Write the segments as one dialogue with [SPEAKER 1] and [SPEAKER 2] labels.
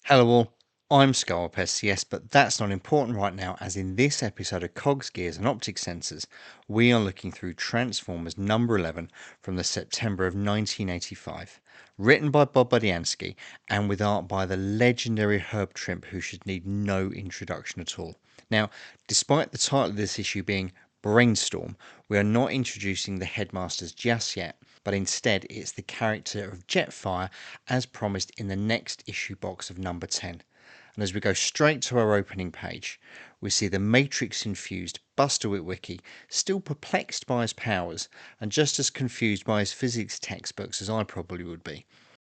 [SPEAKER 1] Hello all, I'm Skyfire, yes, but that's not important right now, as in this episode of Cogs, Gears and Optic Sensors, we are looking through Transformers number 11 from the September of 1985, written by Bob Budiansky and with art by the legendary Herb Trimpe, who should need no introduction at all. Now, despite the title of this issue being Brainstorm, we are not introducing the headmasters just yet, but instead it's the character of Jetfire as promised in the next issue box of number 10. And as we go straight to our opening page, we see the Matrix-infused Buster Witwicky still perplexed by his powers and just as confused by his physics textbooks as I probably would be.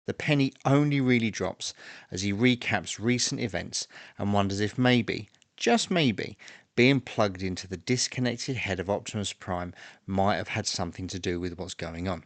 [SPEAKER 1] The penny only really drops as he recaps recent events and wonders if maybe, just maybe, being plugged into the disconnected head of Optimus Prime might have had something to do with what's going on.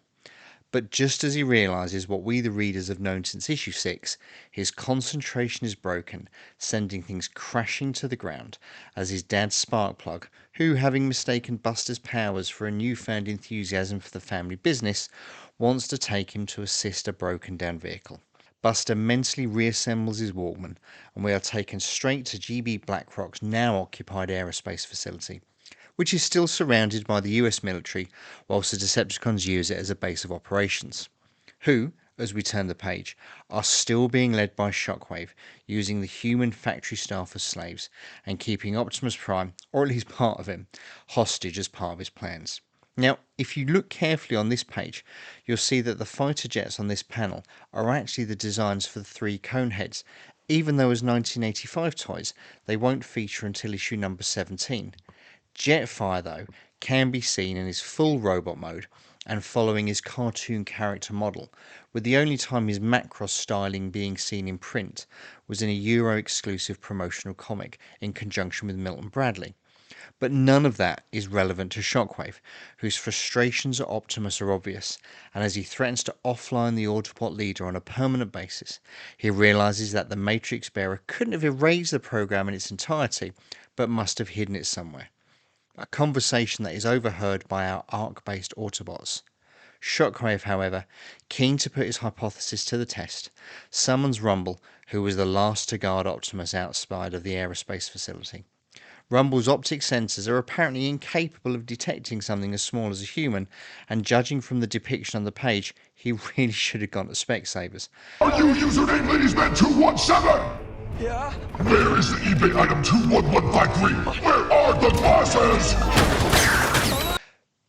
[SPEAKER 1] But just as he realises what we the readers have known since issue 6, his concentration is broken, sending things crashing to the ground as his dad's Sparkplug, who, having mistaken Buster's powers for a newfound enthusiasm for the family business, wants to take him to assist a broken down vehicle. Buster mentally reassembles his Walkman, and we are taken straight to GB Blackrock's now occupied aerospace facility, which is still surrounded by the US military, whilst the Decepticons use it as a base of operations, who, as we turn the page, are still being led by Shockwave, using the human factory staff as slaves, and keeping Optimus Prime, or at least part of him, hostage as part of his plans. Now, if you look carefully on this page, you'll see that the fighter jets on this panel are actually the designs for the 3 Coneheads, even though as 1985 toys, they won't feature until issue number 17. Jetfire, though, can be seen in his full robot mode and following his cartoon character model, with the only time his Macross styling being seen in print was in a Euro-exclusive promotional comic in conjunction with Milton Bradley. But none of that is relevant to Shockwave, whose frustrations at Optimus are obvious, and as he threatens to offline the Autobot leader on a permanent basis, he realises that the Matrix Bearer couldn't have erased the program in its entirety, but must have hidden it somewhere. A conversation that is overheard by our arc-based Autobots. Shockwave, however, keen to put his hypothesis to the test, summons Rumble, who was the last to guard Optimus outside of the aerospace facility. Rumble's optic sensors are apparently incapable of detecting something as small as a human, and judging from the depiction on the page, he really should have gone to Specsavers.
[SPEAKER 2] Are you username ladiesman217?
[SPEAKER 3] Yeah?
[SPEAKER 2] Where is the eBay item 21153? Where are the bosses?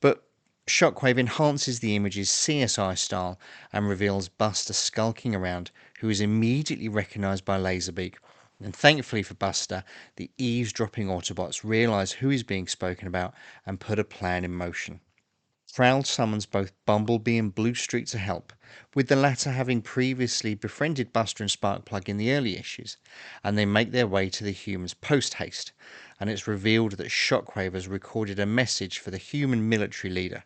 [SPEAKER 1] But Shockwave enhances the image's CSI style and reveals Buster skulking around, who is immediately recognised by Laserbeak. And thankfully for Buster, the eavesdropping Autobots realise who is being spoken about and put a plan in motion. Prowl summons both Bumblebee and Bluestreak to help, with the latter having previously befriended Buster and Sparkplug in the early issues, and they make their way to the humans post-haste, and it's revealed that Shockwave has recorded a message for the human military leader.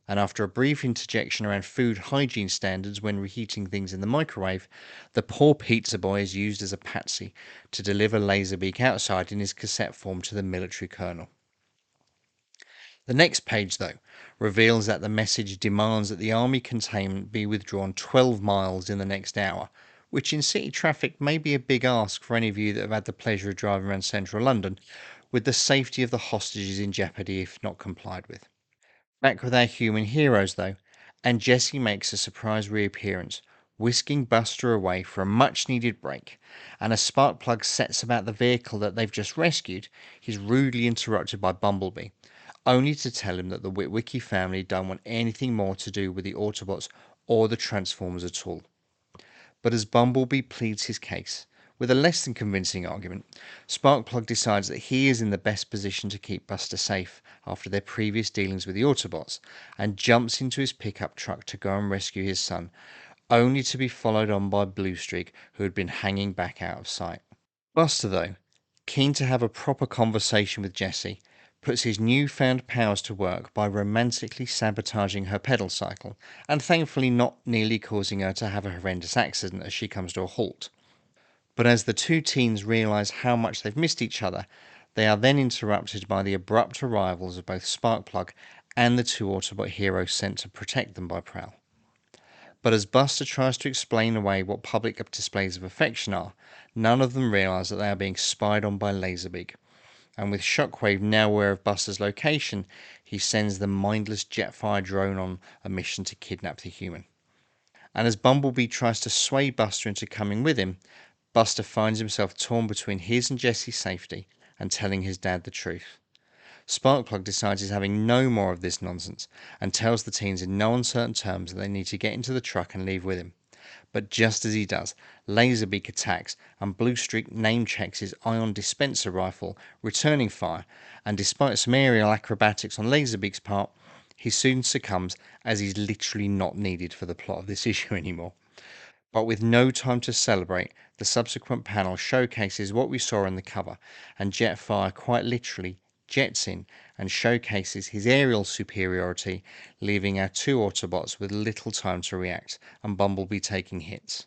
[SPEAKER 1] And after a brief interjection around food hygiene standards when reheating things in the microwave, the poor pizza boy is used as a patsy to deliver Laserbeak outside in his cassette form to the military colonel. The next page, though, reveals that the message demands that the army containment be withdrawn 12 miles in the next hour, which in city traffic may be a big ask for any of you that have had the pleasure of driving around central London, with the safety of the hostages in jeopardy if not complied with. Back with our human heroes, though, and Jesse makes a surprise reappearance, whisking Buster away for a much-needed break, and as Sparkplug sets about the vehicle that they've just rescued, he's rudely interrupted by Bumblebee, only to tell him that the Witwicky family don't want anything more to do with the Autobots or the Transformers at all. But as Bumblebee pleads his case, with a less than convincing argument, Sparkplug decides that he is in the best position to keep Buster safe after their previous dealings with the Autobots, and jumps into his pickup truck to go and rescue his son, only to be followed on by Bluestreak, who had been hanging back out of sight. Buster, though, keen to have a proper conversation with Jessie, puts his newfound powers to work by romantically sabotaging her pedal cycle, and thankfully not nearly causing her to have a horrendous accident as she comes to a halt. But as the two teens realise how much they've missed each other, they are then interrupted by the abrupt arrivals of both Sparkplug and the 2 Autobot heroes sent to protect them by Prowl. But as Buster tries to explain away what public displays of affection are, none of them realise that they are being spied on by Laserbeak. And with Shockwave now aware of Buster's location, he sends the mindless Jetfire drone on a mission to kidnap the human. And as Bumblebee tries to sway Buster into coming with him, Buster finds himself torn between his and Jesse's safety and telling his dad the truth. Sparkplug decides he's having no more of this nonsense and tells the teens in no uncertain terms that they need to get into the truck and leave with him. But just as he does, Laserbeak attacks and Bluestreak name checks his ion dispenser rifle, returning fire, and despite some aerial acrobatics on Laserbeak's part, he soon succumbs as he's literally not needed for the plot of this issue anymore. But with no time to celebrate, the subsequent panel showcases what we saw in the cover, and Jetfire quite literally jets in and showcases his aerial superiority, leaving our two Autobots with little time to react, and Bumblebee taking hits.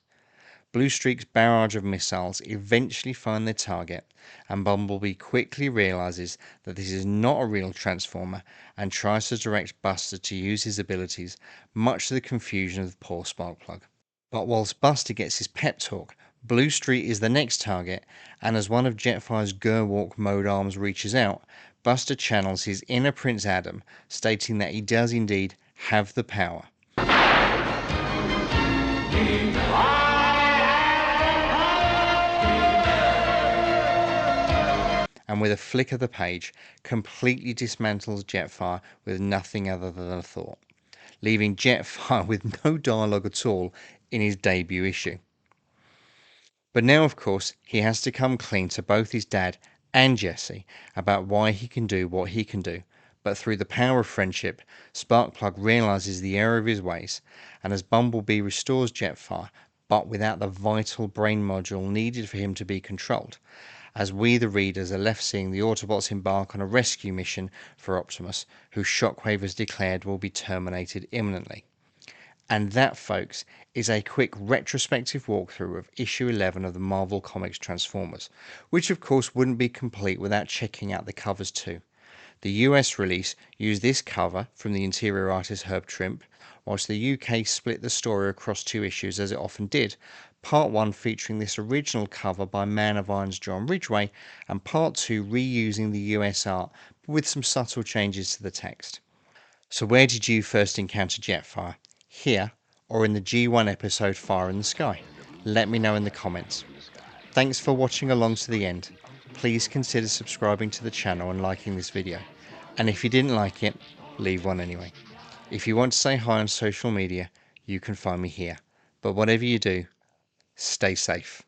[SPEAKER 1] Bluestreak's barrage of missiles eventually find their target, and Bumblebee quickly realizes that this is not a real Transformer and tries to direct Buster to use his abilities, much to the confusion of poor Sparkplug. But whilst Buster gets his pep talk, Bluestreak is the next target, and as one of Jetfire's Gerwalk mode arms reaches out, Buster channels his inner Prince Adam, stating that he does indeed have the power. And with a flick of the page, completely dismantles Jetfire with nothing other than a thought, leaving Jetfire with no dialogue at all in his debut issue. But now, of course, he has to come clean to both his dad and Jesse about why he can do what he can do. But through the power of friendship, Sparkplug realizes the error of his ways, and as Bumblebee restores Jetfire, but without the vital brain module needed for him to be controlled, as we the readers are left seeing the Autobots embark on a rescue mission for Optimus, who Shockwave has declared will be terminated imminently. And that, folks, is a quick retrospective walkthrough of issue 11 of the Marvel Comics Transformers, which of course wouldn't be complete without checking out the covers too. The US release used this cover from the interior artist Herb Trimpe, whilst the UK split the story across two issues as it often did, part 1 featuring this original cover by Man of Iron's John Ridgway, and part 2 reusing the US art but with some subtle changes to the text. So where did you first encounter Jetfire? Here, or in the G1 episode Fire in the Sky? Let me know in the comments. Thanks for watching along to the end. Please consider subscribing to the channel and liking this video. And if you didn't like it, leave one anyway. If you want to say hi on social media, you can find me here. But whatever you do, stay safe.